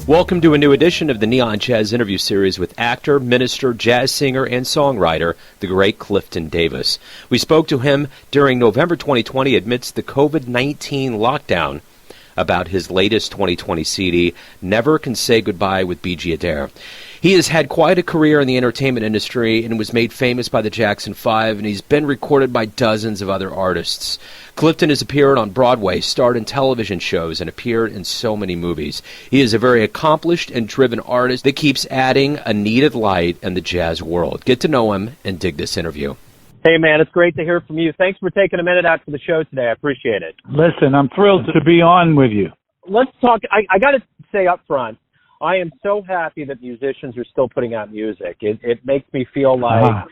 Welcome to a new edition of the Neon Jazz interview series with actor, minister, jazz singer, and songwriter, the great Clifton Davis. We spoke to him during November 2020 amidst the COVID-19 lockdown about his latest 2020 CD, Never Can Say Goodbye with Beegie Adair. He has had quite a career in the entertainment industry and was made famous by the Jackson 5, and he's been recorded by dozens of other artists. Clifton has appeared on Broadway, starred in television shows, and appeared in so many movies. He is a very accomplished and driven artist that keeps adding a needed light in the jazz world. Get to know him and dig this interview. Hey, man, it's great to hear from you. Thanks for taking a minute out for the show today. I appreciate it. Listen, I'm thrilled to be on with you. Let's talk. I got to say up front, I am so happy that musicians are still putting out music. It makes me feel like,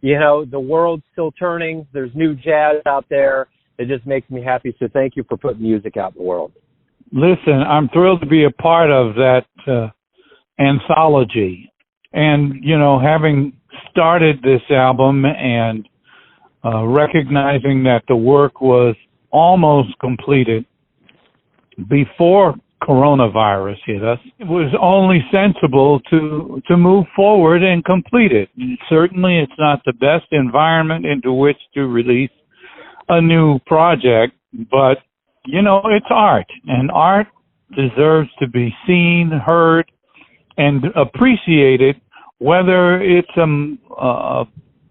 the world's still turning. There's new jazz out there. It just makes me happy. So thank you for putting music out in the world. Listen, I'm thrilled to be a part of that anthology. And, having started this album and recognizing that the work was almost completed before coronavirus hit us, it was only sensible to move forward and complete it. And certainly it's not the best environment into which to release a new project, but, it's art, and art deserves to be seen, heard, and appreciated, whether it's a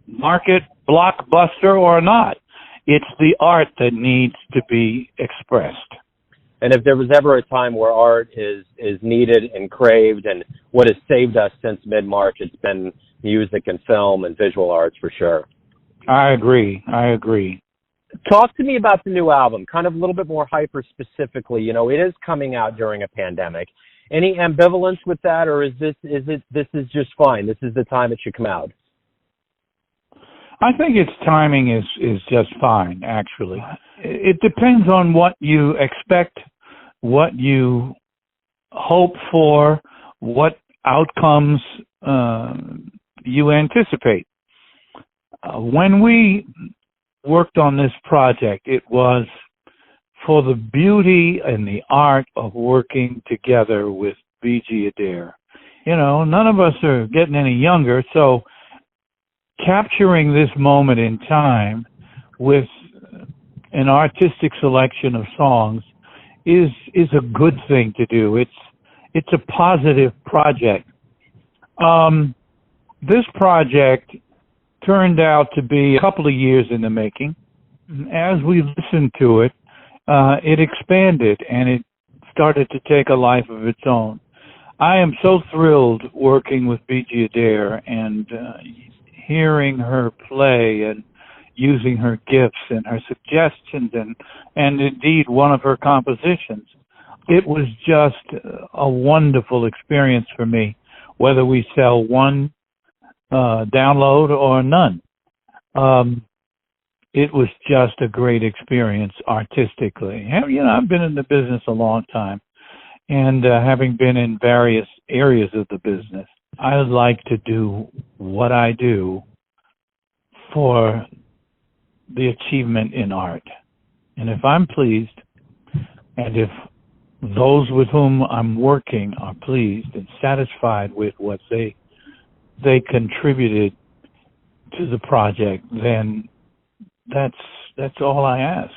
market blockbuster or not. It's the art that needs to be expressed. And if there was ever a time where art is needed and craved, and what has saved us since mid-March, it's been music and film and visual arts for sure. I agree. Talk to me about the new album, kind of a little bit more hyper specifically. It is coming out during a pandemic. Any ambivalence with that, or is this just fine? This is the time it should come out. I think its timing is just fine, actually. It depends on what you expect, what you hope for, what outcomes you anticipate. When we worked on this project, it was for the beauty and the art of working together with Beegie Adair. None of us are getting any younger, so capturing this moment in time with an artistic selection of songs is a good thing to do. It's a positive project. This project turned out to be a couple of years in the making. As we listened to it, it expanded and it started to take a life of its own. I am so thrilled working with Beegie Adair and hearing her play and using her gifts and her suggestions and indeed one of her compositions. It was just a wonderful experience for me, whether we sell one download or none. It was just a great experience artistically. I've been in the business a long time, and having been in various areas of the business, I like to do what I do for the achievement in art. And if I'm pleased, and if those with whom I'm working are pleased and satisfied with what they contributed to the project, then that's all I ask.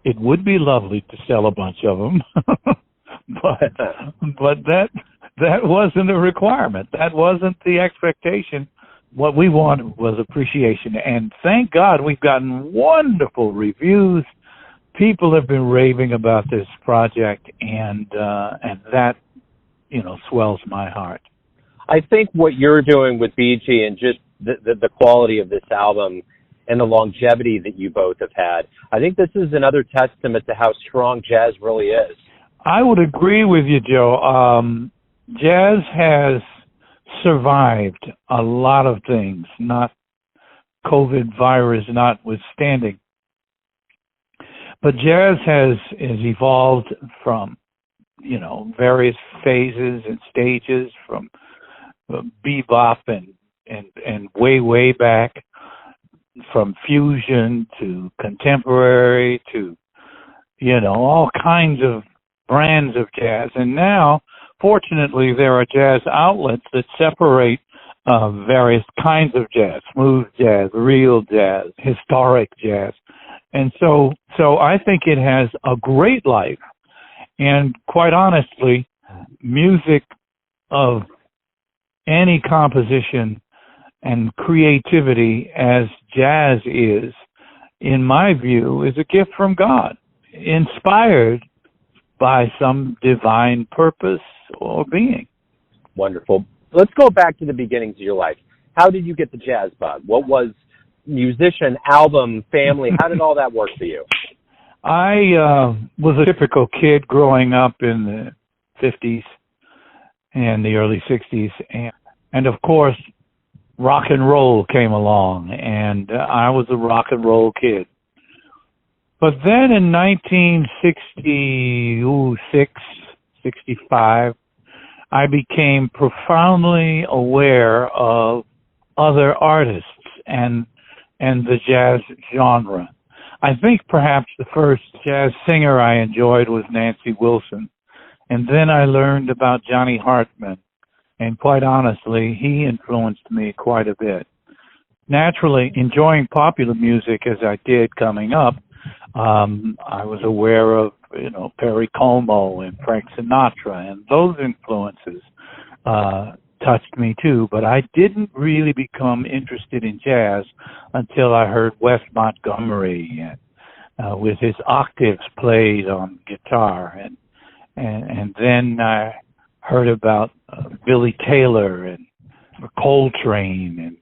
It would be lovely to sell a bunch of them, but that wasn't a requirement. That wasn't the expectation. What we wanted was appreciation, and thank God we've gotten wonderful reviews. People have been raving about this project, and that swells my heart. I think what you're doing with BG and just the quality of this album and the longevity that you both have had, I think this is another testament to how strong jazz really is. I would agree with you, Joe. Jazz has survived a lot of things, not COVID virus notwithstanding. But jazz has evolved from, various phases and stages, from bebop and way back, from fusion to contemporary to, all kinds of brands of jazz. And now Fortunately, there are jazz outlets that separate various kinds of jazz: smooth jazz, real jazz, historic jazz. And so I think it has a great life. And quite honestly, music of any composition and creativity as jazz is, in my view, is a gift from God, inspired by some divine purpose or being. Wonderful. Let's go back to the beginnings of your life. How did you get the jazz bug? What was musician, album, family? How did all that work for you? I was a typical kid growing up in the 50s and the early 60s. And of course, rock and roll came along, and I was a rock and roll kid. But then in 1966, 65, I became profoundly aware of other artists and the jazz genre. I think perhaps the first jazz singer I enjoyed was Nancy Wilson. And then I learned about Johnny Hartman. And quite honestly, he influenced me quite a bit. Naturally, enjoying popular music as I did coming up, I was aware of, Perry Como and Frank Sinatra, and those influences touched me too. But I didn't really become interested in jazz until I heard Wes Montgomery with his octaves played on guitar, and then I heard about Billy Taylor and Coltrane and,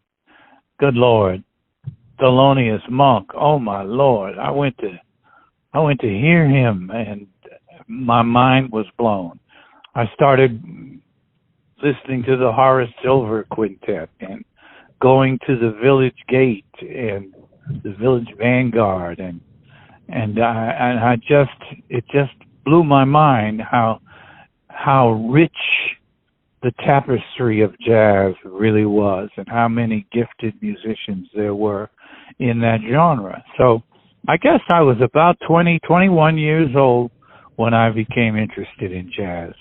good Lord, Thelonious Monk. Oh my Lord, I went to hear him, and my mind was blown. I started listening to the Horace Silver Quintet and going to the Village Gate and the Village Vanguard, and it just blew my mind how rich the tapestry of jazz really was, and how many gifted musicians there were in that genre. So I guess I was about 21 years old when I became interested in jazz.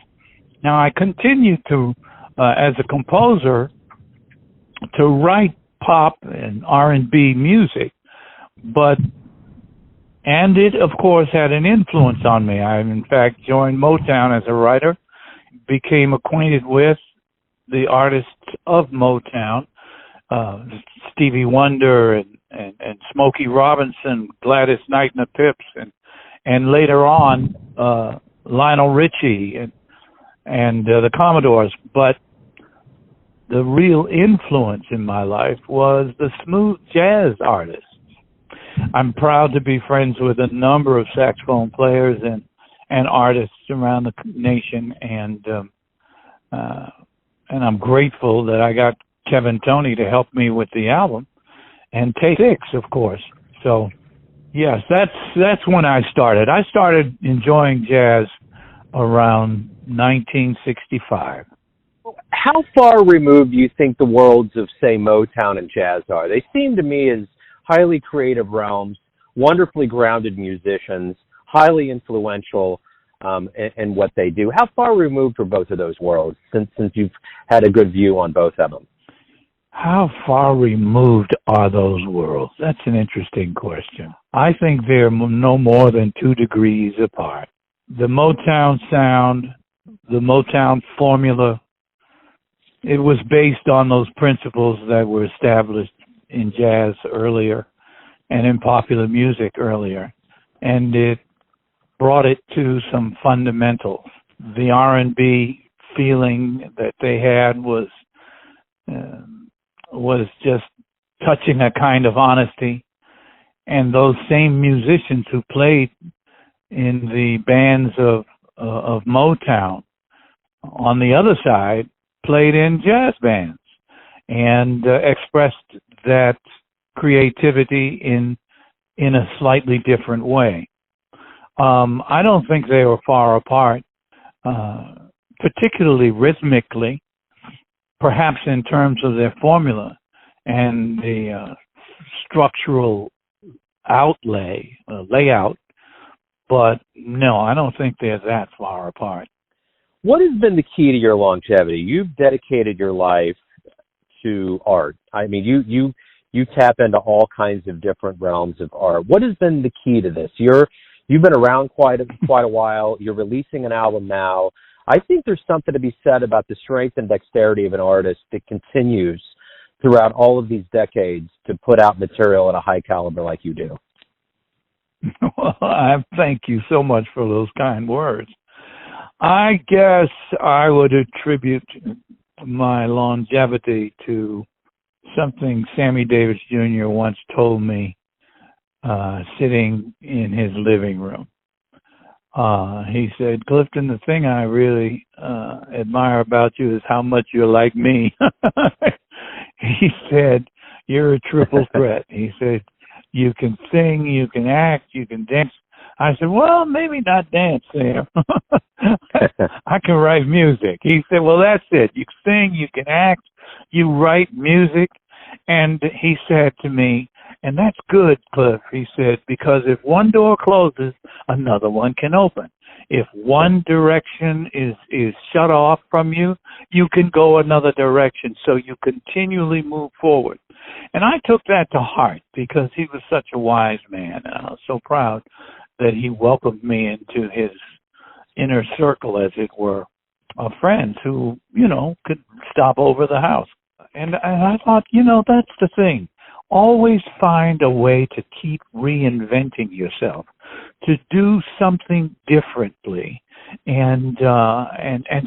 Now, I continued to, as a composer, to write pop and R&B music, and it, of course, had an influence on me. I, in fact, joined Motown as a writer, became acquainted with the artists of Motown, Stevie Wonder and Smokey Robinson, Gladys Knight and the Pips, and later on Lionel Richie and the Commodores. But the real influence in my life was the smooth jazz artists. I'm proud to be friends with a number of saxophone players and artists around the nation, and I'm grateful that I got Kevin Toney to help me with the album, and Take Six, of course. So, yes, that's when I started. I started enjoying jazz around 1965. How far removed do you think the worlds of, say, Motown and jazz are? They seem to me as highly creative realms, wonderfully grounded musicians, highly influential in what they do. How far removed are both of those worlds, since you've had a good view on both of them? How far removed are those worlds? That's an interesting question. I think they're no more than 2 degrees apart. The Motown sound, the Motown formula, it was based on those principles that were established in jazz earlier and in popular music earlier, and it brought it to some fundamentals. The R&B feeling that they had was just touching a kind of honesty, and those same musicians who played in the bands of Motown on the other side played in jazz bands and expressed that creativity in a slightly different way. I don't think they were far apart, particularly rhythmically, perhaps in terms of their formula and the structural layout, but no, I don't think they're that far apart. What has been the key to your longevity? You've dedicated your life to art. I mean, you tap into all kinds of different realms of art. What has been the key to this? You've been around quite a while. You're releasing an album now. I think there's something to be said about the strength and dexterity of an artist that continues throughout all of these decades to put out material at a high caliber like you do. Well, I thank you so much for those kind words. I guess I would attribute my longevity to something Sammy Davis Jr. once told me sitting in his living room. He said, Clifton, the thing I really admire about you is how much you're like me. He said, you're a triple threat. He said, you can sing, you can act, you can dance. I said, well, maybe not dance, Sam. I can write music. He said, well, that's it. You sing, you can act, you write music. And he said to me, and that's good, Cliff, he said, because if one door closes, another one can open. If one direction is shut off from you, you can go another direction. So you continually move forward. And I took that to heart because he was such a wise man. And I was so proud that he welcomed me into his inner circle, as it were, of friends who, could stop over the house. And I thought, that's the thing. Always find a way to keep reinventing yourself, to do something differently, and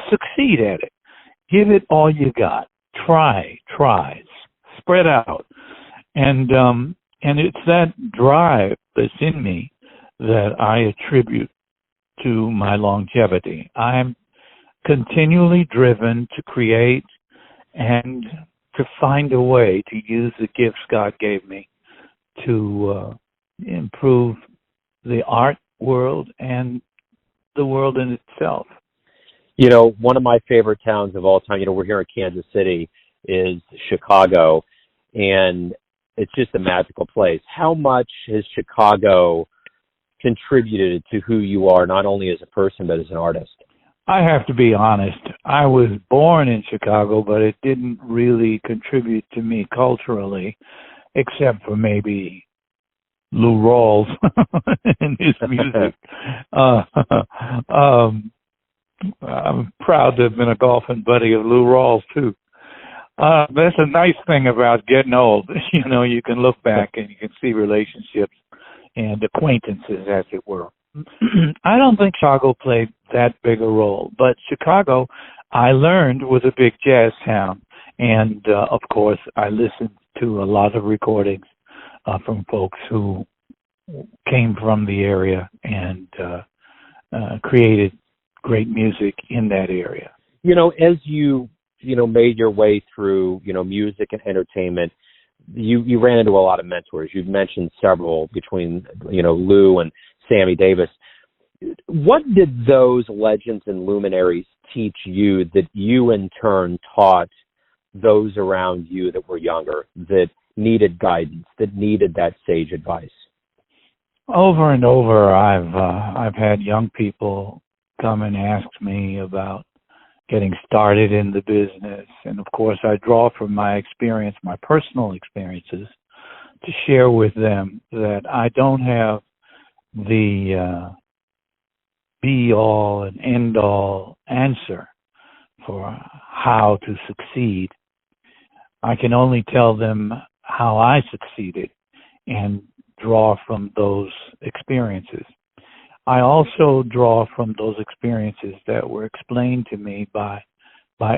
succeed at it. Give it all you got. Try, spread out, and it's that drive that's in me that I attribute to my longevity. I'm continually driven to create and to find a way to use the gifts God gave me to improve the art world and the world in itself. One of my favorite towns of all time, we're here in Kansas City, is Chicago, and it's just a magical place. How much has Chicago contributed to who you are, not only as a person, but as an artist? I have to be honest. I was born in Chicago, but it didn't really contribute to me culturally, except for maybe Lou Rawls and his music. I'm proud to have been a golfing buddy of Lou Rawls, too. That's a nice thing about getting old. You can look back and you can see relationships and acquaintances, as it were. I don't think Chicago played that big a role, but Chicago, I learned, was a big jazz town. And, of course, I listened to a lot of recordings from folks who came from the area and created great music in that area. As you made your way through, music and entertainment, you ran into a lot of mentors. You've mentioned several between, Lou and Sammy Davis. What did those legends and luminaries teach you that you in turn taught those around you that were younger, that needed guidance, that needed that sage advice? Over and over, I've had young people come and ask me about getting started in the business. And of course, I draw from my experience, my personal experiences, to share with them that I don't have the be-all and end-all answer for how to succeed. I can only tell them how I succeeded and draw from those experiences. I also draw from those experiences that were explained to me by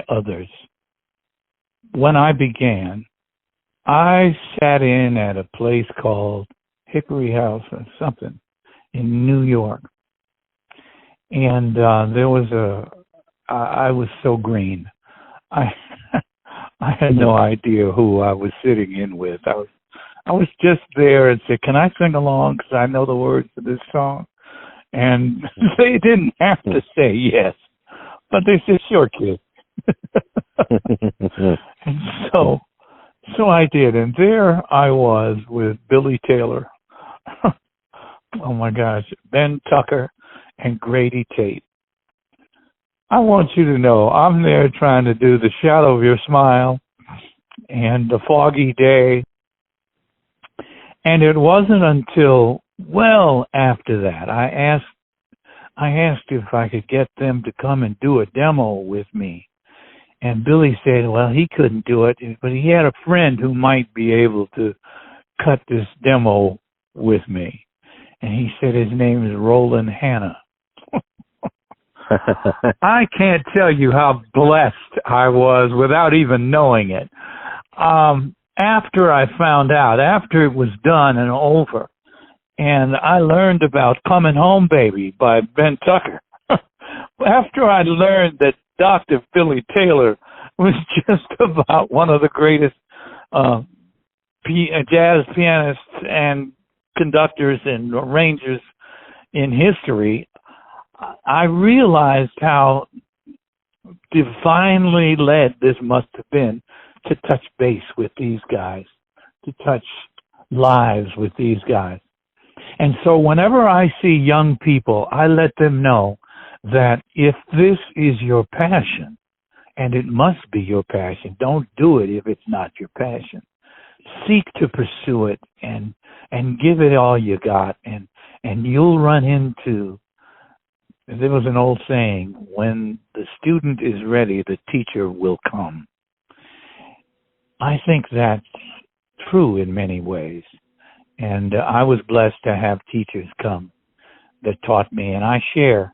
others. When I began, I sat in at a place called Hickory House or something in New York. And there was I was so green. I had no idea who I was sitting in with. I was just there and said, "Can I sing along? Because I know the words to this song." And they didn't have to say yes, but they said, "Sure, kid." And so I did, and there I was with Billy Taylor. Oh my gosh, Ben Tucker and Grady Tate. I want you to know I'm there trying to do The Shadow of Your Smile and The Foggy Day. And it wasn't until well after that I asked if I could get them to come and do a demo with me. And Billy said, well, he couldn't do it, but he had a friend who might be able to cut this demo with me. And he said his name is Roland Hanna. I can't tell you how blessed I was without even knowing it. After I found out, after it was done and over, and I learned about Coming Home Baby by Ben Tucker, after I learned that Dr. Billy Taylor was just about one of the greatest jazz pianists and conductors and arrangers in history, I realized how divinely led this must have been to touch base with these guys, to touch lives with these guys. And so whenever I see young people, I let them know that if this is your passion, and it must be your passion, don't do it if it's not your passion. Seek to pursue it and give it all you got, and you'll run into, there was an old saying, when the student is ready, the teacher will come. I think that's true in many ways. And I was blessed to have teachers come that taught me, and I share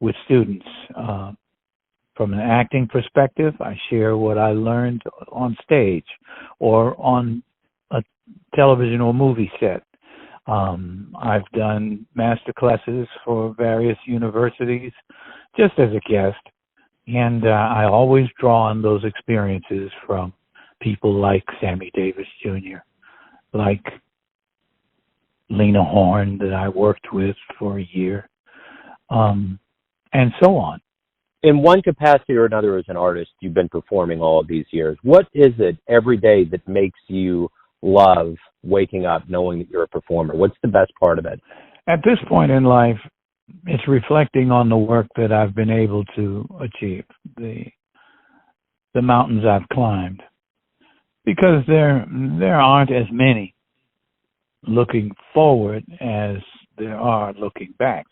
with students. From an acting perspective, I share what I learned on stage or on a television or movie set. I've done master classes for various universities just as a guest, and I always draw on those experiences from people like Sammy Davis Jr., like Lena Horne that I worked with for a year, and so on. In one capacity or another as an artist, you've been performing all of these years. What is it every day that makes you love waking up knowing that you're a performer? What's the best part of it? At this point in life, it's reflecting on the work that I've been able to achieve, the mountains I've climbed, because there aren't as many looking forward as there are looking back.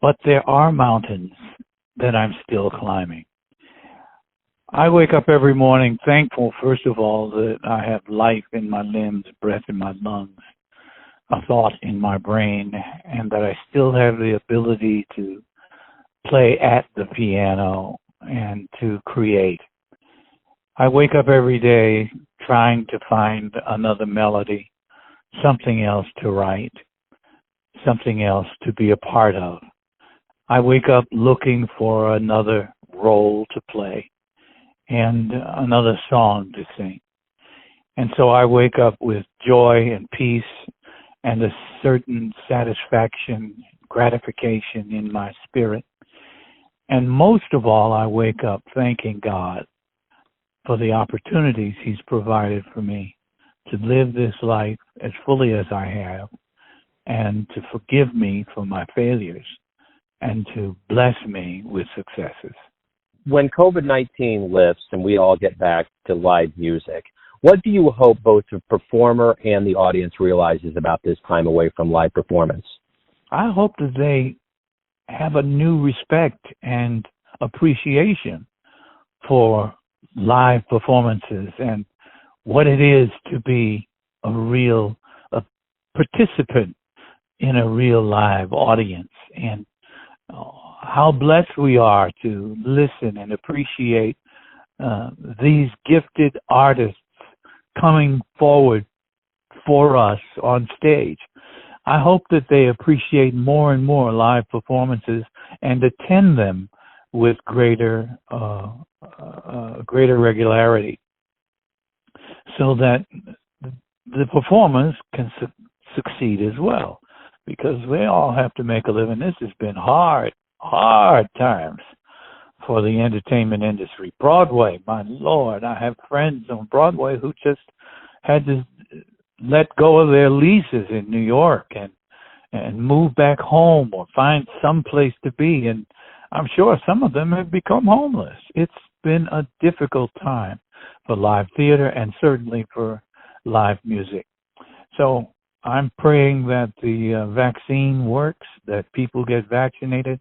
But there are mountains that I'm still climbing. I wake up every morning thankful, first of all, that I have life in my limbs, breath in my lungs, a thought in my brain, and that I still have the ability to play at the piano and to create. I wake up every day trying to find another melody, something else to write, something else to be a part of. I wake up looking for another role to play and another song to sing. And so I wake up with joy and peace and a certain satisfaction, gratification in my spirit. And most of all, I wake up thanking God for the opportunities He's provided for me to live this life as fully as I have, and to forgive me for my failures, and to bless me with successes. When COVID-19 lifts and we all get back to live music, what do you hope both the performer and the audience realizes about this time away from live performance? I hope that they have a new respect and appreciation for live performances and what it is to be a participant in a real live audience, and how blessed we are to listen and appreciate these gifted artists coming forward for us on stage. I hope that they appreciate more and more live performances and attend them with greater regularity, so that the performers can succeed as well, because they all have to make a living. This has been hard times for the entertainment industry. Broadway, my Lord, I have friends on Broadway who just had to let go of their leases in New York and move back home or find some place to be. And I'm sure some of them have become homeless. It's been a difficult time for live theater and certainly for live music. So I'm praying that the vaccine works, that people get vaccinated,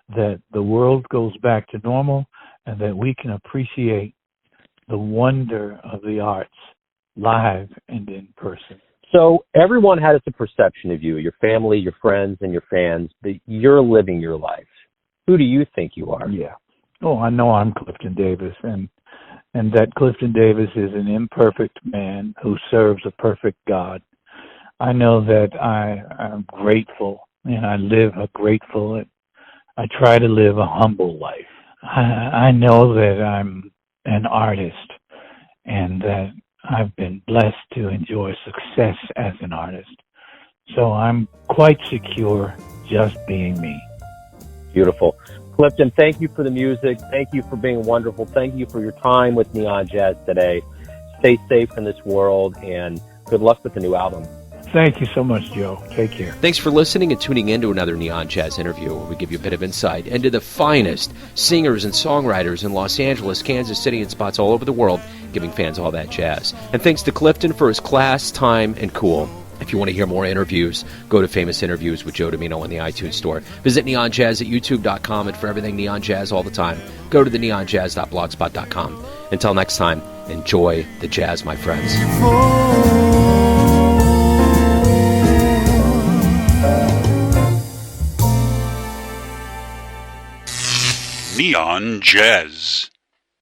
that the world goes back to normal, and that we can appreciate the wonder of the arts live and in person. So everyone has a perception of you, your family, your friends, and your fans, that you're living your life. Who do you think you are? Yeah. Oh, I know I'm Clifton Davis, and that Clifton Davis is an imperfect man who serves a perfect God. I know that I'm grateful, and I live a grateful, I try to live a humble life. I know that I'm an artist, and that I've been blessed to enjoy success as an artist. So I'm quite secure just being me. Beautiful. Clifton, thank you for the music. Thank you for being wonderful. Thank you for your time with Neon Jazz today. Stay safe in this world, and good luck with the new album. Thank you so much, Joe. Take care. Thanks for listening and tuning in to another Neon Jazz interview where we give you a bit of insight into the finest singers and songwriters in Los Angeles, Kansas City, and spots all over the world, giving fans all that jazz. And thanks to Clifton for his class, time, and cool. If you want to hear more interviews, go to Famous Interviews with Joe Domino in the iTunes Store. Visit neonjazz at youtube.com, and for everything Neon Jazz all the time, go to the neonjazz.blogspot.com. Until next time, enjoy the jazz, my friends. Neon Jazz.